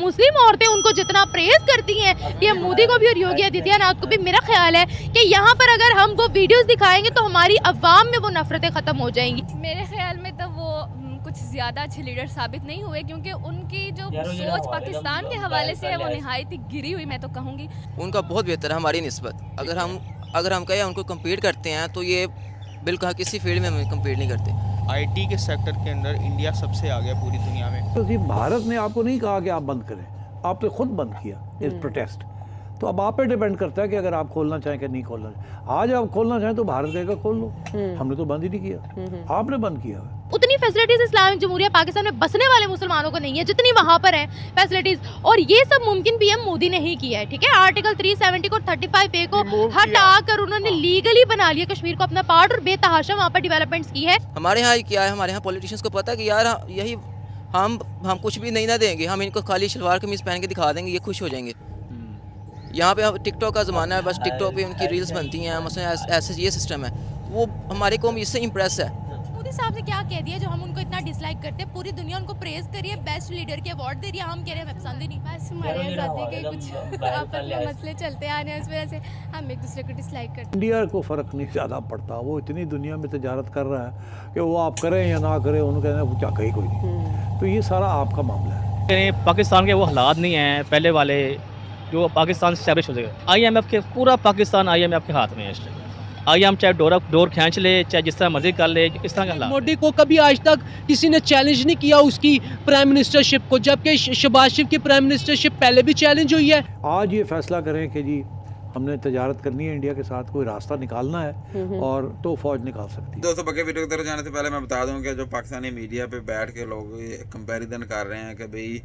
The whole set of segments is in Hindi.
मुस्लिम औरतें उनको जितना प्रेज करती हैं, पीएम मोदी को भी और योगी आदित्यनाथ को भी, मेरा ख्याल है कि यहाँ पर अगर हम वो वीडियोस दिखाएंगे तो हमारी अवाम में वो नफरतें खत्म हो जाएंगी। मेरे ख्याल में तो वो कुछ ज़्यादा अच्छे लीडर साबित नहीं हुए, क्योंकि उनकी जो सोच पाकिस्तान के हवाले से है वो निहायत ही गिरी हुई, मैं तो कहूँगी। उनका बहुत बेहतर है हमारी निस्बत। अगर हम कहें उनको कम्पीट करते हैं तो ये बिल्कुल किसी फील्ड में हम कम्पीट नहीं करते। आईटी के सेक्टर के अंदर इंडिया सबसे आगे है पूरी दुनिया में। तो जी भारत ने आपको नहीं कहा कि आप बंद करें, आपने खुद बंद किया इस प्रोटेस्ट। तो अब आप पे डिपेंड करता है कि अगर आप खोलना चाहें कि नहीं खोलना चाहें। आज आप खोलना चाहें तो भारत कहेगा खोल लो, हमने तो बंद ही नहीं किया, आपने बंद किया है। उतनी फैसिलिटीज इस्लामिक जमहूरिया पाकिस्तान में बसने वाले मुसलमानों को नहीं है जितनी वहाँ पर है फैसिलिटीज, और ये सब मुमकिन पीएम मोदी ने ही किया है। ठीक है, आर्टिकल 370 को 35A को हटाकर उन्होंने लीगली बना लिया कश्मीर को अपना पार्ट, और बेतहाशा वहाँ पर डेवलपमेंट की है। हमारे यहाँ क्या है, हमारे यहाँ पॉलिटिशियंस को पता है कि यार यही हम कुछ भी नहीं ना देंगे, हम इनको खाली शलवार कमीज पहन के दिखा देंगे, ये खुश हो जाएंगे। यहाँ पे टिकटॉक का ज़माना है, बस टिकटॉक पे उनकी रील्स बनती हैं, मसलन ऐसे ये सिस्टम है। वो हमारे कौम इससे इम्प्रेस है। मोदी साहब ने क्या कह दिया जो हम उनको इतना डिसलाइक करते हैं? पूरी दुनिया उनको प्रेज करिए, बेस्ट लीडर के अवार्ड दे रही है, हम कह रहे हैं हमें पसंद ही नहीं। बस हमारे आज़ादी के कुछ आपस में मसले चलते आ रहे हैं, इस वजह से हम एक दूसरे को डिसलाइक करते हैं। इंडिया को फ़र्क नहीं ज़्यादा पड़ता, वो इतनी दुनिया में तजारत कर रहा है कि वो आप करें या ना करें, उन्होंने कहना क्या कहीं कोई नहीं। तो ये सारा आपका मामला है। पाकिस्तान के वो हालात नहीं हैं पहले वाले जो पाकिस्तान से स्टैब्लिश हो जाएगा। IMF के पूरा पाकिस्तान IMF के हाथ में है इस टाइम। IMF चाहे डोर खींच ले, चाहे जिस तरह मर्जी कर ले, इस तरह का हालात। मोदी को कभी आज तक किसी ने चैलेंज नहीं किया उसकी प्राइम मिनिस्टरशिप को, जबकि शहबाज शरीफ की प्राइम मिनिस्टरशिप पहले भी चैलेंज हुई है। आज ये फैसला करें कि जी हमने तजारत करनी है इंडिया के साथ, कोई रास्ता निकालना है और तो फौज निकाल सकती है। दोस्तों बाकी वीडियो की तरफ जाने से पहले मैं बता दूं कि जो पाकिस्तानी मीडिया पे बैठ के लोग कंपैरिजन कर रहे हैं कि भाई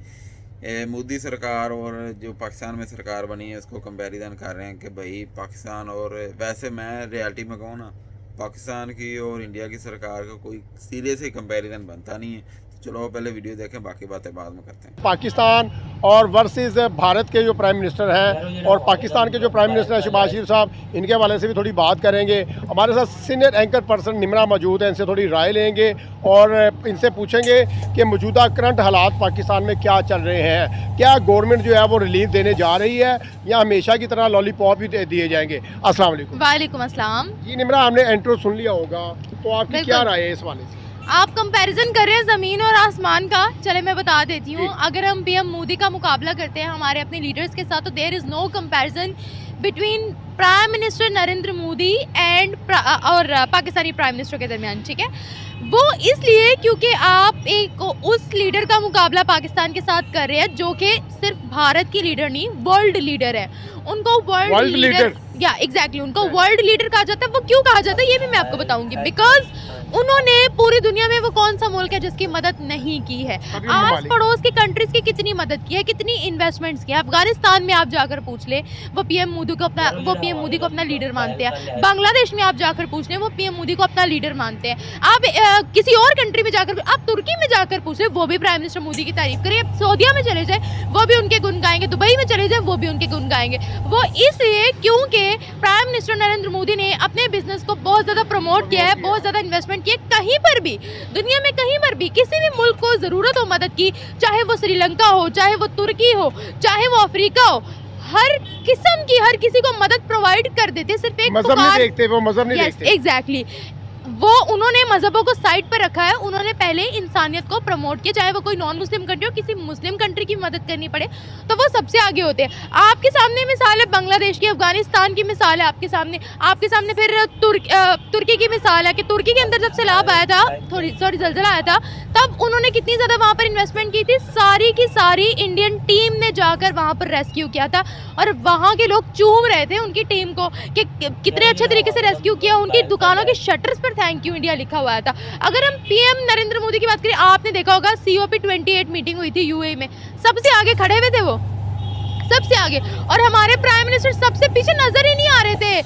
मोदी सरकार और जो पाकिस्तान में सरकार बनी है उसको कंपैरिजन कर रहे हैं कि भाई पाकिस्तान और, वैसे मैं रियलिटी में कहूँ ना, पाकिस्तान की और इंडिया की सरकार का कोई सीरियस ही कंपैरिजन बनता नहीं है। चलो पहले वीडियो देखें, बाकी बातें बाद में करते हैं। पाकिस्तान और वर्सेस भारत के जो प्राइम मिनिस्टर हैं और पाकिस्तान के जो प्राइम मिनिस्टर हैं शहबाज शरीफ साहब, इनके हवाले से भी थोड़ी बात करेंगे। हमारे साथ सीनियर एंकर पर्सन निमरा मौजूद हैं, इनसे थोड़ी राय लेंगे और इनसे पूछेंगे कि मौजूदा करंट हालात पाकिस्तान में क्या चल रहे हैं, क्या गवर्नमेंट जो है वो रिलीफ देने जा रही है या हमेशा की तरह लॉलीपॉप भी दिए जाएंगे। अस्सलाम वालेकुम। वालेकुम अस्सलाम। जी निमरा, हमने इंट्रो सुन लिया होगा, तो आपकी क्या राय है इस वाले से? आप कंपैरिजन कर रहे हैं ज़मीन और आसमान का। चले मैं बता देती हूँ, अगर हम पीएम मोदी का मुकाबला करते हैं हमारे अपने लीडर्स के साथ, तो there is no comparison between prime minister Narendra Modi and और पाकिस्तानी प्राइम मिनिस्टर के दरमियान। ठीक है, वो इसलिए क्योंकि आप एक उस लीडर का मुकाबला पाकिस्तान के साथ कर रहे हैं जो कि सिर्फ भारत की लीडर नहीं, वर्ल्ड लीडर है। उनको वर्ल्ड लीडर या एग्जैक्टली उनको वर्ल्ड लीडर कहा जाता है। वो क्यों कहा जाता है ये भी मैं आपको बताऊंगी, बिकॉज उन्होंने पूरी दुनिया में वो कौन सा मुल्क है जिसकी मदद नहीं की है। आस पड़ोस की कंट्रीज की कितनी मदद की है, कितनी इन्वेस्टमेंट्स की है। अफगानिस्तान में आप जाकर पूछ ले, वो पीएम मोदी को अपना लीडर मानते हैं। बांग्लादेश में आप जाकर पूछ ले, वो पीएम मोदी को अपना लीडर मानते हैं। आप किसी और कंट्री में जाकर, आप तुर्की में जाकर पूछ ले, वो भी प्राइम मिनिस्टर मोदी की तारीफ करें। सऊदीया में चले जाए वो भी उनके गुण गाएंगे, दुबई में चले जाए वो भी उनके गुण गाएंगे। वो इसलिए क्योंकि प्राइम मिनिस्टर नरेंद्र मोदी ने अपने बिजनेस को बहुत ज़्यादा प्रमोट किया है, बहुत ज़्यादा इन्वेस्टमेंट किया। कहीं पर भी दुनिया में, कहीं पर भी किसी भी मुल्क को ज़रूरत हो मदद की, चाहे वो श्रीलंका हो, चाहे वो तुर्की हो, चाहे वो अफ्रीका हो, हर किस्म की हर किसी को मदद प्रोवाइड कर देते। सिर्फ एक मजहब नहीं देखते, वो मजहब नहीं देखते। एग्जैक्टली, वो उन्होंने मजहबों को साइड पर रखा है। उन्होंने पहले इंसानियत को प्रमोट किया, चाहे वो कोई नॉन मुस्लिम कंट्री हो, किसी मुस्लिम कंट्री की मदद करनी पड़े तो वो सबसे आगे होते हैं। आपके सामने मिसाल है बांग्लादेश की, अफगानिस्तान की मिसाल है आपके सामने फिर तुर्की की मिसाल है कि तुर्की के अंदर जब सैलाब आया था, ज़लज़ला आया था, तब उन्होंने कितनी ज़्यादा वहाँ पर इन्वेस्टमेंट की थी। सारी की सारी इंडियन टीम ने जाकर वहाँ पर रेस्क्यू किया था और वहाँ के लोग चूम रहे थे उनकी टीम को कि कितने अच्छे तरीके से रेस्क्यू किया। उनकी दुकानों के शटर्स पर थैंक यू इंडिया लिखा हुआ था। अगर हम पीएम नरेंद्र मोदी की बात करें, आपने देखा होगा COP28 मीटिंग हुई थी UAE में, सबसे आगे खड़े हुए थे वो। सबसे आगे, और हमारे प्राइम मिनिस्टर सबसे पीछे नजर ही नहीं आ रहे थे,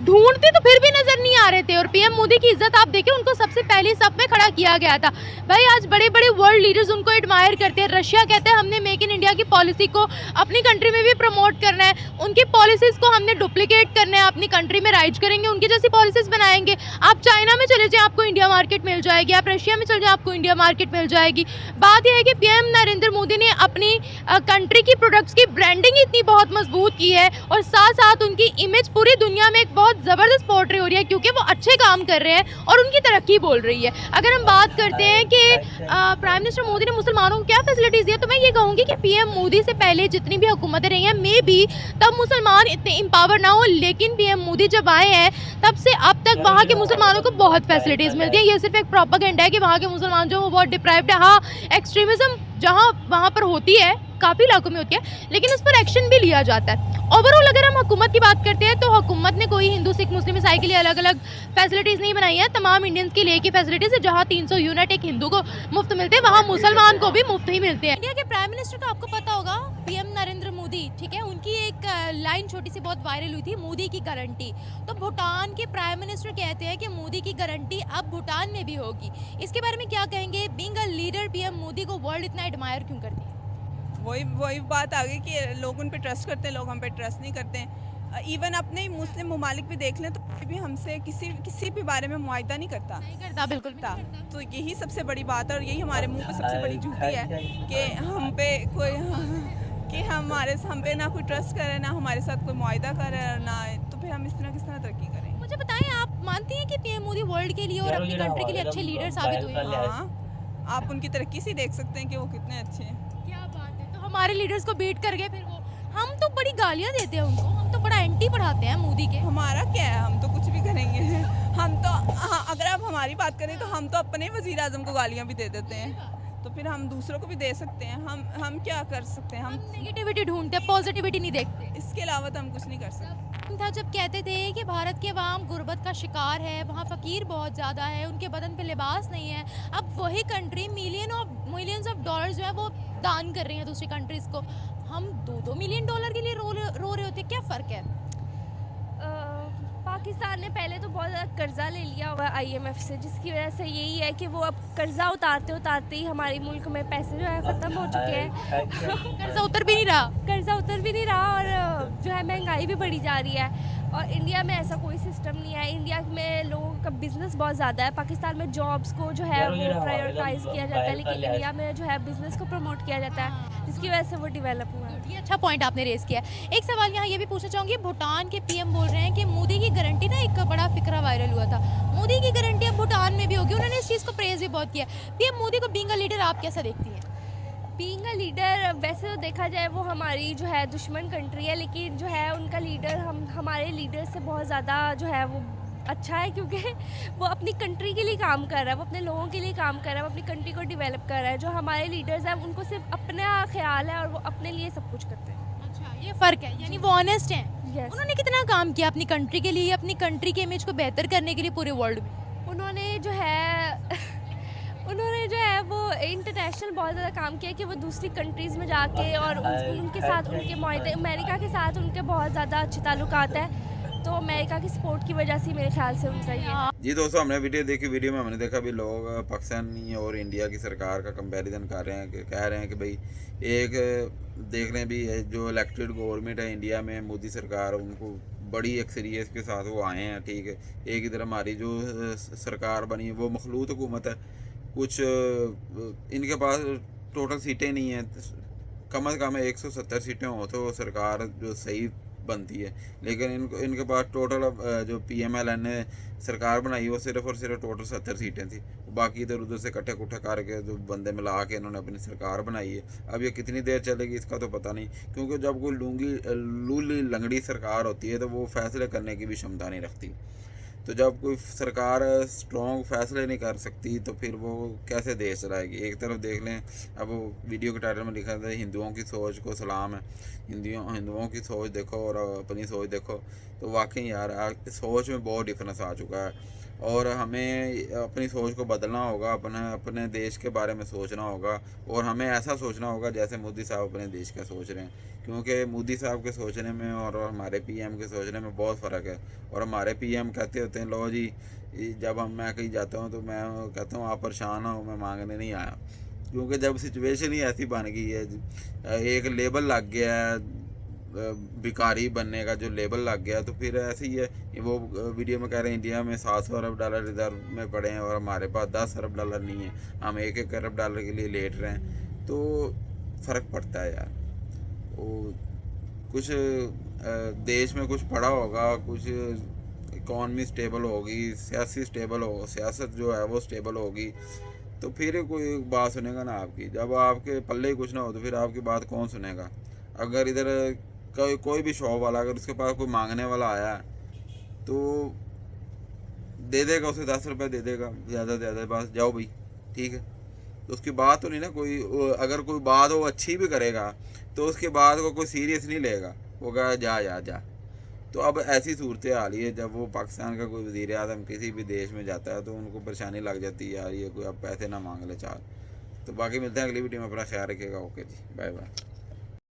ढूंढते तो फिर भी नजर नहीं आ रहे थे। और पीएम मोदी की इज्जत आप देखें, उनको सबसे पहली सब में खड़ा किया गया था। भाई आज बड़े बड़े वर्ल्ड लीडर्स उनको एडमायर करते हैं। रशिया कहते हैं हमने मेक इन इंडिया की पॉलिसी को अपनी कंट्री में भी प्रमोट करना है, उनकी पॉलिसीज को हमने डुप्लीकेट करना है, अपनी कंट्री में राइज करेंगे, उनकी जैसी पॉलिसीज बनाएंगे। आप चाइना में चले जाएं, आपको इंडिया मार्केट मिल जाएगी, आप रशिया में चले जाएं, आपको इंडिया मार्केट मिल जाएगी। बात यह है कि पीएम नरेंद्र मोदी ने अपनी कंट्री की प्रोडक्ट्स की ब्रांडिंग इतनी बहुत मजबूत की है, और साथ साथ उनकी इमेज पूरी दुनिया में एक बहुत ज़बरदस्त पोर्ट्रे हो रही है, क्योंकि वो अच्छे काम कर रहे हैं और उनकी तरक्की बोल रही है। अगर हम बात करते हैं कि प्राइम मिनिस्टर मोदी ने मुसलमानों को क्या फैसिलिटीज़ दी है, तो मैं ये कहूँगी कि पीएम मोदी से पहले जितनी भी हुकूमतें रही हैं, मे बी तब मुसलमान इतने एम्पावर ना हो, लेकिन पीएम मोदी जब आए हैं तब से अब तक वहाँ के मुसलमानों को बहुत फैसिलिटीज़ मिलती है। ये सिर्फ एक प्रोपेगेंडा है कि वहाँ के मुसलमान जो वो बहुत डिप्राइव्ड है। हाँ, एक्सट्रीमिज्म जहाँ वहाँ पर होती है, काफ़ी इलाकों में होती है, लेकिन उस पर एक्शन भी लिया जाता है। ओवरऑल अगर हम हुकूमत की बात करते हैं, तो हुकूमत ने कोई हिंदू सिख मुस्लिम ईसाई के लिए अलग अलग फैसिलिटीज़ नहीं बनाई है। तमाम इंडियंस के लिए की फैसिलिटीज़ है। जहाँ 300 यूनिट एक हिंदू को मुफ्त मिलते हैं, वहाँ मुसलमान को भी मुफ्त ही मिलते हैं। इंडिया के प्राइम मिनिस्टर का आपको पता होगा, पीएम नरेंद्र मोदी, ठीक है, उनकी एक लाइन छोटी सी बहुत वायरल हुई थी, मोदी की गारंटी। तो भूटान के प्राइम मिनिस्टर कहते हैं कि मोदी की गारंटी अब भूटान में भी होगी। इसके बारे में क्या कहेंगे? Being a leader, PM Modi को वर्ल्ड इतना एडमायर क्यों करती है? वही बात आ गई कि लोग उन पे ट्रस्ट करते हैं, लोग हम पे ट्रस्ट नहीं करते हैं। इवन अपने ही मुस्लिम ममालिक भी देख लें तो कोई भी हमसे किसी भी बारे में मुआयदा नहीं करता, बिल्कुल भी नहीं करता। तो यही सबसे बड़ी बात है, और यही हमारे मुंह पे सबसे बड़ी झूठी है कि हम पे कोई हम पे ना कोई ट्रस्ट करे, ना हमारे साथ कोई मुआयदा करे, ना, तो फिर हम किस तरह तरक्की करें। मुझे बताएं, आप मानती हैं कि पीएम मोदी वर्ल्ड के लिए और अपनी कंट्री के लिए अच्छे लीडर साबित हुए? हाँ, आप उनकी तरक्की से देख सकते हैं कि वो कितने अच्छे हैं। क्या बात है। तो हमारे लीडर्स को बीट करके फिर वो, हम तो बड़ी गालियां देते हैं उनको, हम तो बड़ा एंटी पढ़ाते हैं मोदी के। हमारा क्या है, हम तो कुछ भी करेंगे। हम तो, हाँ, अगर आप हमारी बात करें तो हम तो अपने वज़ीर आज़म को गालियां भी दे देते हैं, तो फिर हम दूसरों को भी दे सकते हैं। हम क्या कर सकते हैं? हम नेगेटिविटी ढूंढते हैं, पॉजिटिविटी नहीं देखते। इसके अलावा तो हम कुछ नहीं कर सकते। था जब कहते थे कि भारत के अवाम गुर्बत का शिकार है, वहाँ फ़कीर बहुत ज़्यादा है, उनके बदन पे लिबास नहीं है। अब वही कंट्री मिलियंस ऑफ डॉलर जो है वो दान कर रही है दूसरी कंट्रीज़ को। हम 2-2 मिलियन डॉलर के लिए रो रहे होते, क्या फ़र्क है? पाकिस्तान ने पहले तो बहुत ज़्यादा कर्जा ले लिया हुआ IMF से, जिसकी वजह से यही है कि वो अब कर्जा उतारते ही हमारे मुल्क में पैसे जो है ख़त्म हो चुके हैं। कर्जा उतर भी नहीं रहा और जो है महंगाई भी बढ़ी जा रही है। और इंडिया में ऐसा कोई सिस्टम नहीं है। इंडिया में लोगों का बिजनेस बहुत ज़्यादा है। पाकिस्तान में जॉब्स को जो है वो प्रायोरिटाइज किया जाता है, लेकिन इंडिया में जो है बिजनेस को प्रमोट किया जाता है, जिसकी वजह से वो डेवलप हुआ है। ये अच्छा पॉइंट आपने रेस किया। एक सवाल यहाँ ये भी पूछना चाहूँगी, भूटान के पीएम बोल रहे हैं कि मोदी की गारंटी ना, एक बड़ा फिक्रा वायरल हुआ था, मोदी की गारंटी अब भूटान में भी होगी। उन्होंने इस चीज़ को प्रेज भी बहुत किया। पीएम मोदी को बीइंग अ लीडर आप कैसा देखती हैं? बीइंग अ लीडर, वैसे तो देखा जाए वो हमारी जो है दुश्मन कंट्री है, लेकिन जो है उनका लीडर हमारे लीडर से बहुत ज़्यादा जो है वो अच्छा है, क्योंकि वो अपनी कंट्री के लिए काम कर रहा है, वो अपने लोगों के लिए काम कर रहा है, वो अपनी कंट्री को डेवलप कर रहा है। जो हमारे लीडर्स हैं उनको सिर्फ अपना ख्याल है और वो अपने लिए सब कुछ करते हैं। अच्छा, ये फ़र्क है, यानी वो ऑनेस्ट हैं। Yes. उन्होंने कितना काम किया अपनी कंट्री के लिए, अपनी कंट्री के इमेज को बेहतर करने के लिए पूरे वर्ल्ड में? उन्होंने जो है वो इंटरनेशनल बहुत ज़्यादा काम किया कि वो दूसरी कंट्रीज़ में जाके और उनके साथ उनके मायदे, अमेरिका के साथ उनके बहुत ज़्यादा अच्छे ताल्लुकात हैं, तो अमेरिका की सपोर्ट की वजह से मेरे ख्याल से उनका ये। जी दोस्तों, हमने वीडियो देखी। वीडियो में हमने देखा भी लोग पाकिस्तानी और इंडिया की सरकार का कंपैरिजन कर रहे हैं, कि कह रहे हैं कि भाई एक देख रहे हैं भी जो इलेक्टेड गवर्नमेंट है इंडिया में, मोदी सरकार, उनको बड़ी अक्सरियत के साथ वो आए हैं, ठीक है। एक इधर हमारी जो सरकार बनी वो मखलूत हुकूमत है, कुछ इनके पास टोटल सीटें नहीं हैं, कम से कम 170 सीटें हो तो सरकार जो सही बनती है, लेकिन इनके पास टोटल जो PMLN ने सरकार बनाई वो सिर्फ और सिर्फ टोटल 70 सीटें थी। बाकी इधर उधर से इकट्ठे कुट्ठे करके जो बंदे मिला के इन्होंने अपनी सरकार बनाई है। अब ये कितनी देर चलेगी इसका तो पता नहीं, क्योंकि जब कोई लूली लंगड़ी सरकार होती है तो वो फैसले करने की भी क्षमता नहीं रखती। तो जब कोई सरकार स्ट्रॉन्ग फैसले नहीं कर सकती तो फिर वो कैसे देश चलाएगी? एक तरफ देख लें, अब वो वीडियो के टाइटल में लिखा था हिंदुओं की सोच को सलाम है, हिंदुओं की सोच देखो और अपनी सोच देखो, तो वाकई यार सोच में बहुत डिफरेंस आ चुका है। और हमें अपनी सोच को बदलना होगा, अपने देश के बारे में सोचना होगा, और हमें ऐसा सोचना होगा जैसे मोदी साहब अपने देश का सोच रहे हैं। क्योंकि मोदी साहब के सोचने में और हमारे पीएम के सोचने में बहुत फ़र्क है। और हमारे पीएम कहते होते हैं, लो जी, जब मैं कहीं जाता हूँ तो मैं कहता हूँ आप परेशान हो, मैं मांगने नहीं आया। क्योंकि जब सिचुएशन ही ऐसी बन गई है, एक लेबल लग गया है, भिखारी बनने का जो लेबल लग गया, तो फिर ऐसे ही है। वो वीडियो में कह रहे हैं इंडिया में 700 अरब डॉलर रिजर्व में पड़े हैं और हमारे पास 10 अरब डॉलर नहीं है, हम 1-1 अरब डॉलर के लिए लेट रहे हैं। तो फ़र्क पड़ता है यार। वो कुछ देश में कुछ पड़ा होगा, कुछ इकॉनमी स्टेबल होगी, सियासत जो है वो स्टेबल होगी, तो फिर कोई बात सुनेगा ना आपकी। जब आपके पल्ले ही कुछ ना हो तो फिर आपकी बात कौन सुनेगा। अगर इधर कोई भी शॉप वाला, अगर उसके पास कोई मांगने वाला आया तो दे देगा, उसे 10 रुपये दे देगा ज़्यादा से ज़्यादा, बस जाओ भाई, ठीक है। तो उसकी बात तो नहीं ना, कोई अगर कोई बात वो अच्छी भी करेगा तो उसके बाद को कोई सीरियस नहीं लेगा, वो कहेगा जा। तो अब ऐसी सूरत हाल ही है। जब वो पाकिस्तान का कोई वज़ीर आज़म किसी भी देश में जाता है तो उनको परेशानी लग जाती है, यार ये कोई अब पैसे ना मांग ले चार। तो बाकी मिलते हैं अगली वीडियो में, अपना ख्याल रखिएगा। ओके जी, बाय बाय।